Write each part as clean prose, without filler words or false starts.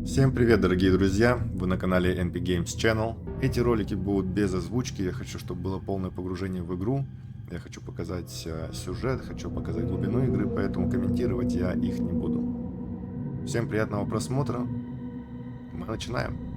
Всем привет, дорогие друзья! Вы на канале NP Games Channel. Эти ролики будут без озвучки. Я хочу, чтобы было полное погружение в игру. Я хочу показать сюжет, хочу показать глубину игры, поэтому комментировать я их не буду. Всем приятного просмотра. Мы начинаем.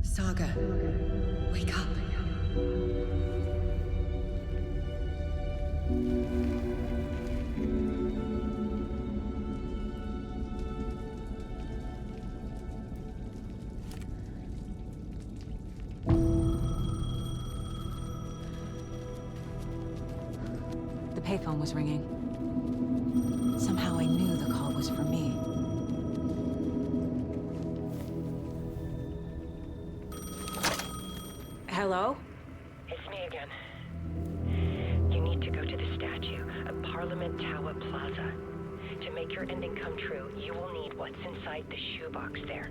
Saga, wake up. The payphone was ringing. Somehow I knew the call was for me. Hello? It's me again. You need to go to the statue of Parliament Tower Plaza. To make your ending come true, you will need what's inside the shoebox there.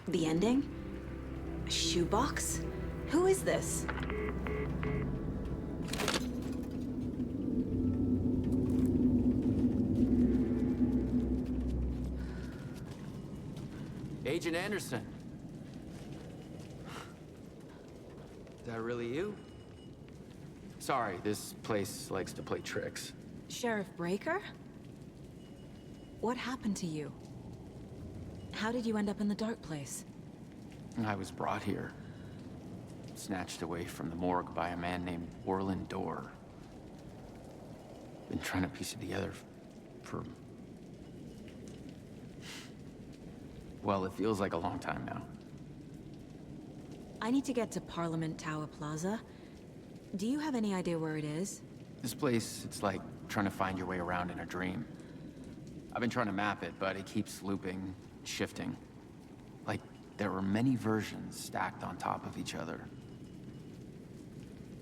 The ending? A shoebox? Who is this? Agent Anderson. Is that really you? Sorry, this place likes to play tricks. Sheriff Breaker? What happened to you? How did you end up in the dark place? I was brought here. Snatched away from the morgue by a man named Orland Dorr. Been trying to piece it together for... well, it feels like a long time now. I need to get to Parliament Tower Plaza. Do you have any idea where it is? This place, it's like trying to find your way around in a dream. I've been trying to map it, but it keeps looping, shifting. Like there are many versions stacked on top of each other.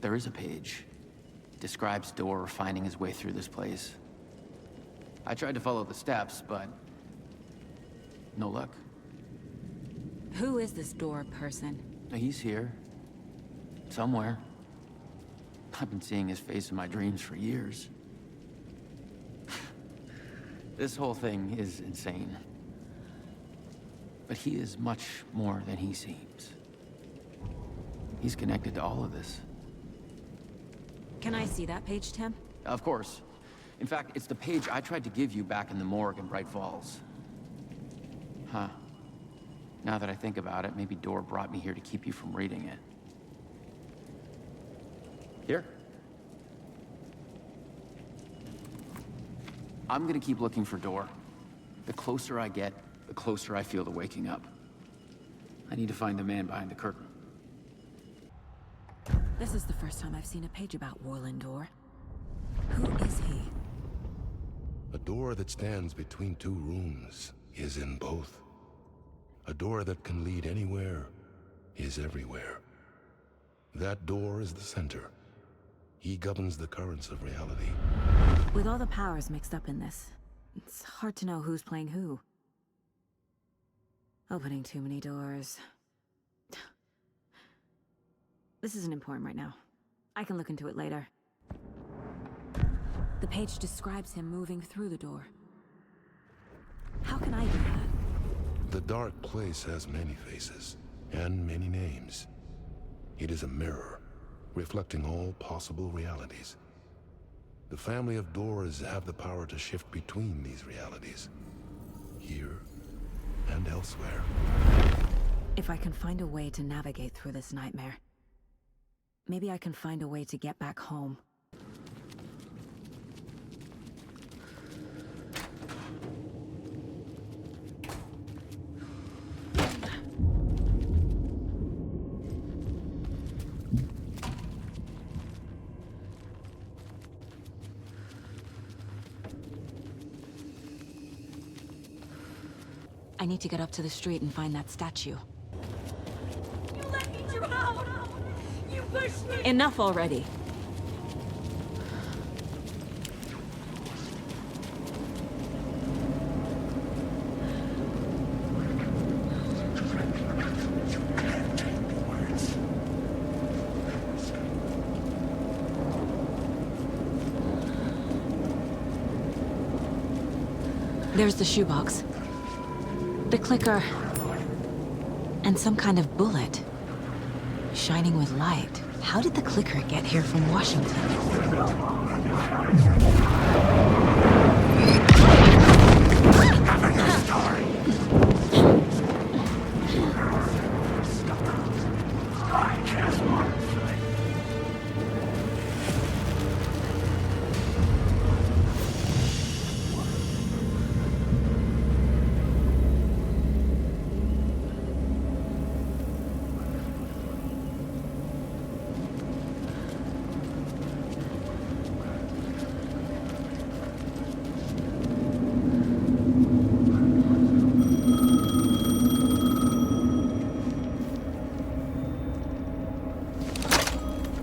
There is a page. It describes Dorr finding his way through this place. I tried to follow the steps, but no luck. Who is this Dorr person? He's here. Somewhere. I've been seeing his face in my dreams for years. This whole thing is insane. But he is much more than he seems. He's connected to all of this. Can I see that page, Tim? Of course. In fact, it's the page I tried to give you back in the morgue in Bright Falls. Huh. Now that I think about it, maybe Dorr brought me here to keep you from reading it. Here. I'm gonna keep looking for Dorr. The closer I get, the closer I feel to waking up. I need to find the man behind the curtain. This is the first time I've seen a page about Orland Dorr. Who is he? A door that stands between two rooms is in both. A door that can lead anywhere is everywhere. That door is the center. He governs the currents of reality. With all the powers mixed up in this, it's hard to know who's playing who. Opening too many doors. This isn't important right now. I can look into it later. The page describes him moving through the door. How can I do that? The dark place has many faces and many names. It is a mirror, reflecting all possible realities. The family of Doors have the power to shift between these realities, here and elsewhere. If I can find a way to navigate through this nightmare, maybe I can find a way to get back home. I need to get up to the street and find that statue. You let me drown! You pushed me! Enough already. There's the shoebox. The clicker. And some kind of bullet. Shining with light. How did the clicker get here from Washington?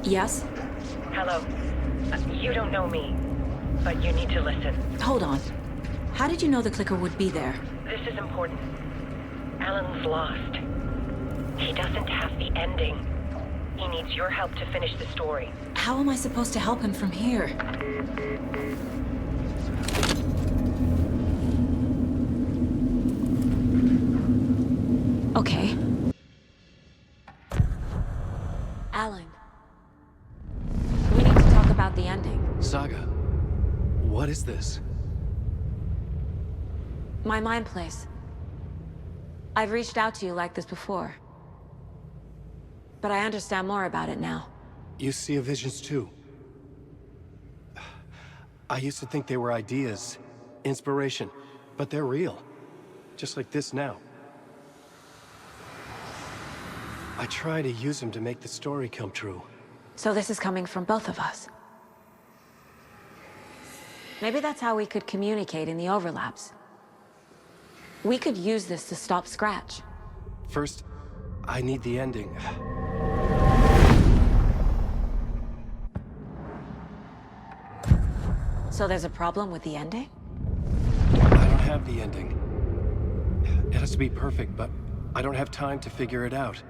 Yes? Hello. You don't know me, but you need to listen. Hold on. How did you know the clicker would be there? This is important. Alan's lost. He doesn't have the ending. He needs your help to finish the story. How am I supposed to help him from here? Okay. Alan. We need to talk about the ending. Saga, what is this? My mind place. I've reached out to you like this before. But I understand more about it now. You see visions too. I used to think they were ideas, inspiration, but they're real. Just like this now. I try to use them to make the story come true. So this is coming from both of us. Maybe that's how we could communicate in the overlaps. We could use this to stop Scratch. First, I need the ending. So there's a problem with the ending? I don't have the ending. It has to be perfect, but I don't have time to figure it out.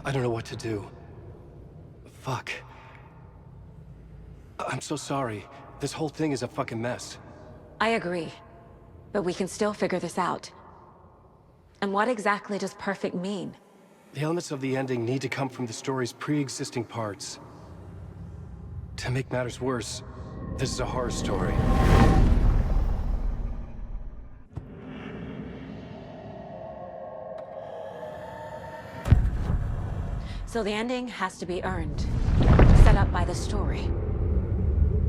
I don't know what to do. Fuck. I'm so sorry. This whole thing is a fucking mess. I agree. But we can still figure this out. And what exactly does perfect mean? The elements of the ending need to come from the story's pre-existing parts. To make matters worse, this is a horror story. So the ending has to be earned, set up by the story.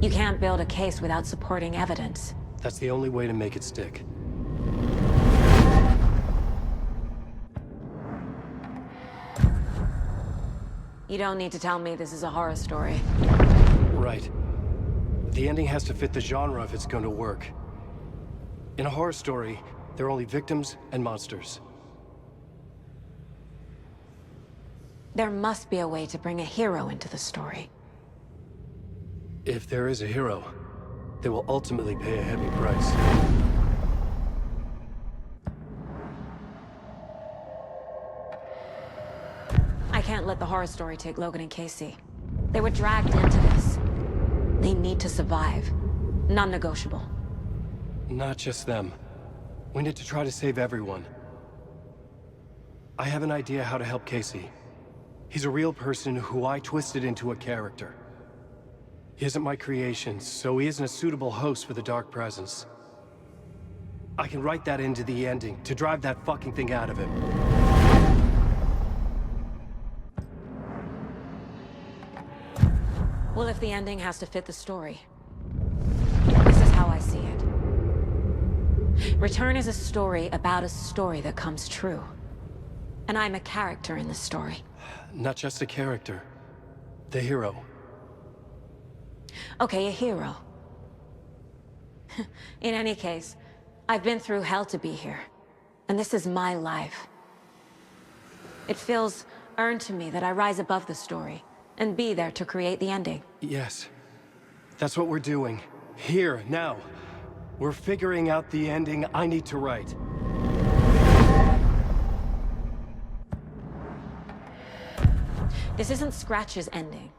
You can't build a case without supporting evidence. That's the only way to make it stick. You don't need to tell me this is a horror story. Right. The ending has to fit the genre if it's going to work. In a horror story, there are only victims and monsters. There must be a way to bring a hero into the story. If there is a hero, they will ultimately pay a heavy price. I can't let the horror story take Logan and Casey. They were dragged into this. They need to survive. Non-negotiable. Not just them. We need to try to save everyone. I have an idea how to help Casey. He's a real person who I twisted into a character. He isn't my creation, so he isn't a suitable host for the Dark Presence. I can write that into the ending to drive that fucking thing out of him. Well, if the ending has to fit the story, this is how I see it. Return is a story about a story that comes true. And I'm a character in the story. Not just a character. The hero. Okay, a hero. In any case, I've been through hell to be here. And this is my life. It feels earned to me that I rise above the story and be there to create the ending. Yes. That's what we're doing. Here, now. We're figuring out the ending I need to write. This isn't Scratch's ending.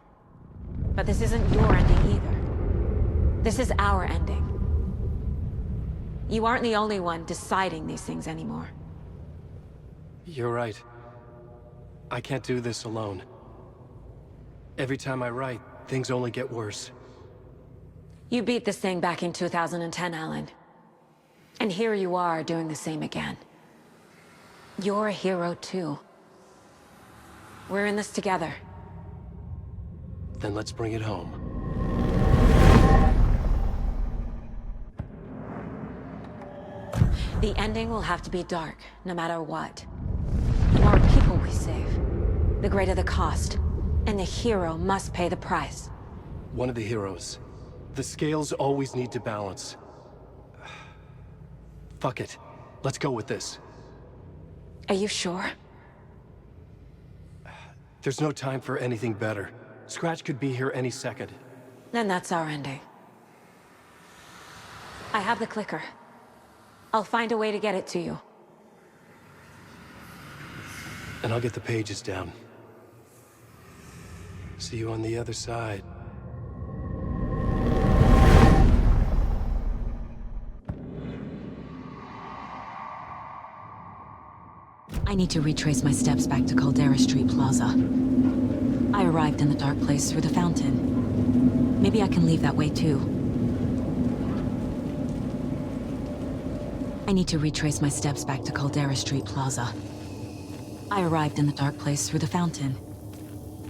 But this isn't your ending either. This is our ending. You aren't the only one deciding these things anymore. You're right. I can't do this alone. Every time I write, things only get worse. You beat this thing back in 2010, Alan. And here you are doing the same again. You're a hero too. We're in this together. Then let's bring it home. The ending will have to be dark, no matter what. The more people we save, the greater the cost. And the hero must pay the price. One of the heroes. The scales always need to balance. Fuck it. Let's go with this. Are you sure? There's no time for anything better. Scratch could be here any second. Then that's our ending. I have the clicker. I'll find a way to get it to you. And I'll get the pages down. See you on the other side. I need to retrace my steps back to Caldera Street Plaza. I arrived in the dark place through the fountain. Maybe I can leave that way too. I need to retrace my steps back to Caldera Street Plaza. I arrived in the dark place through the fountain.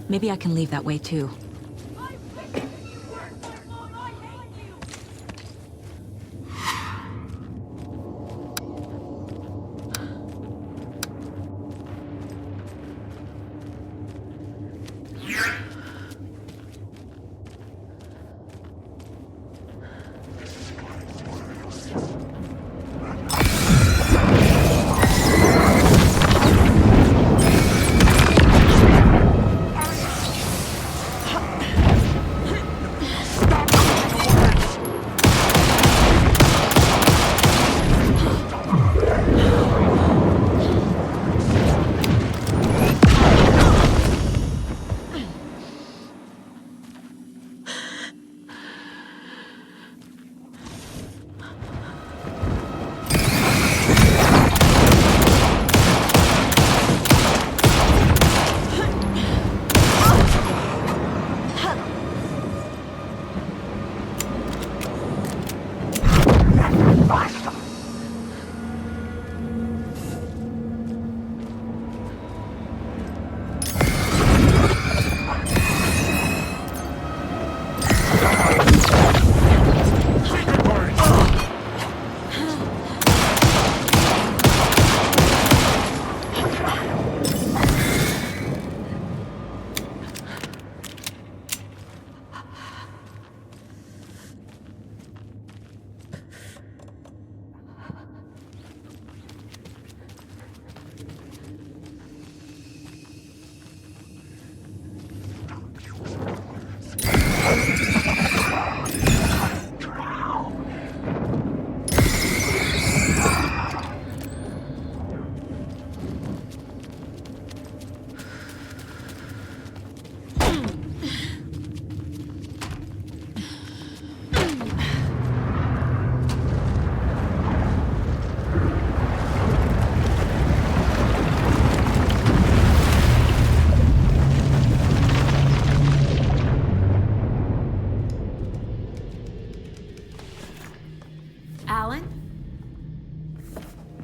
Maybe I can leave that way too.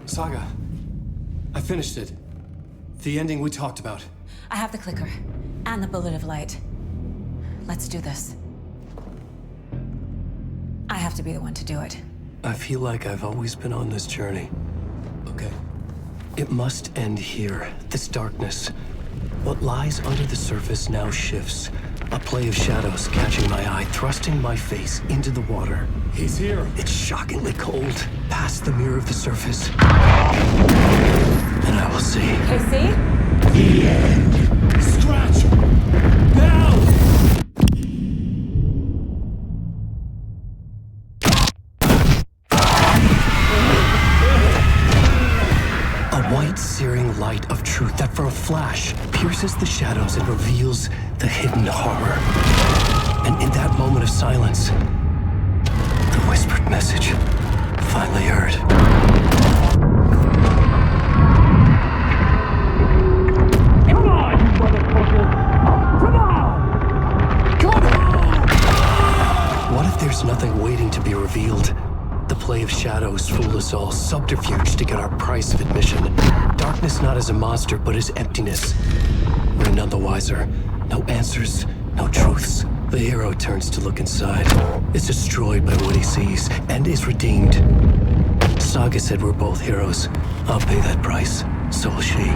Saga, I finished it. The ending we talked about. I have the clicker and the bullet of light. Let's do this. I have to be the one to do it. I feel like I've always been on this journey. Okay. It must end here, this darkness. What lies under the surface now shifts. A play of shadows catching my eye, thrusting my face into the water. He's here. It's shockingly cold, past the mirror of the surface. And I will see. KC? The end. Scratch! Now! A white, searing light of truth that for a flash pierces the shadows and reveals the hidden horror. And in that moment of silence, the whispered message finally heard. Come on, you motherfucker! Come on! Come on! What if there's nothing waiting to be revealed? The play of shadows fool us all, subterfuge to get our price of admission. Darkness not as a monster, but as emptiness. We're none the wiser. No answers, no truths. The hero turns to look inside, is destroyed by what he sees, and is redeemed. Saga said we're both heroes. I'll pay that price. So will she.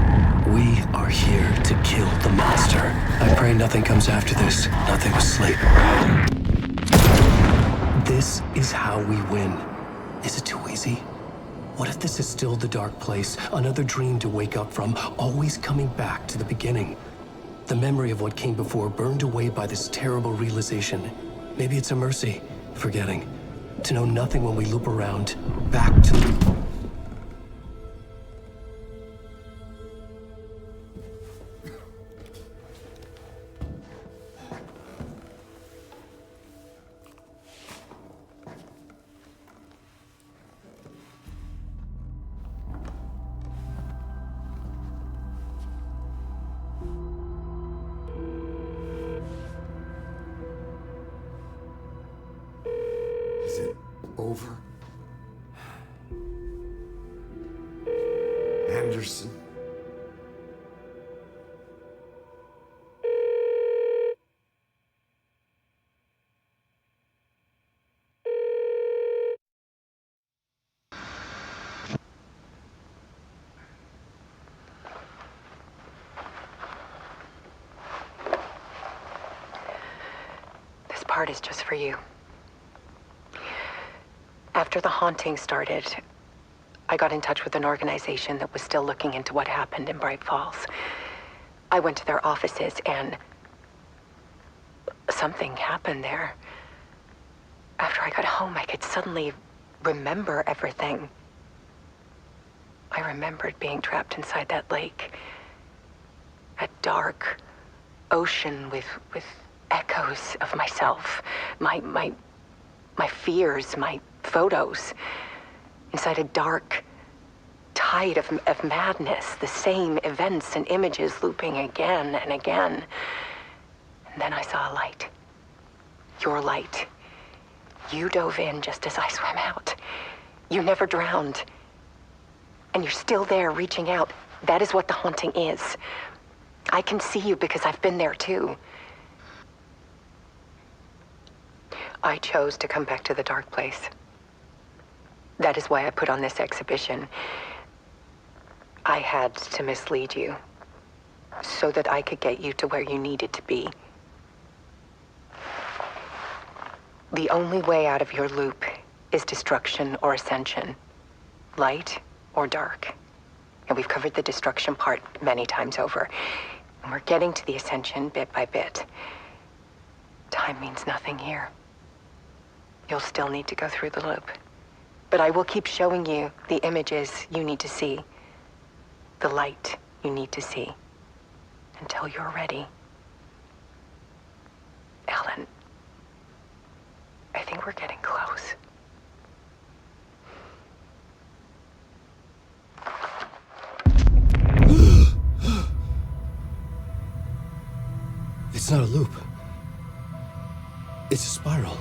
We are here to kill the monster. I pray nothing comes after this. Nothing but sleep. This is how we win. Is it too easy? What if this is still the dark place? Another dream to wake up from, always coming back to the beginning. The memory of what came before burned away by this terrible realization. Maybe it's a mercy, forgetting. To know nothing when we loop around, back to... Is it over? Anderson? This part is just for you. After the haunting started, I got in touch with an organization that was still looking into what happened in Bright Falls. I went to their offices and something happened there. After I got home, I could suddenly remember everything. I remembered being trapped inside that lake. A dark ocean with echoes of myself. My fears, my photos. Inside a dark tide of madness. The same events and images looping again and again. And then I saw a light. Your light. You dove in just as I swam out. You never drowned. And you're still there reaching out. That is what the haunting is. I can see you because I've been there too. I chose to come back to the dark place. That is why I put on this exhibition. I had to mislead you so that I could get you to where you needed to be. The only way out of your loop is destruction or ascension, light or dark. And we've covered the destruction part many times over. And we're getting to the ascension bit by bit. Time means nothing here. You'll still need to go through the loop. But I will keep showing you the images you need to see, the light you need to see, until you're ready. Alan, I think we're getting close. It's not a loop. It's a spiral.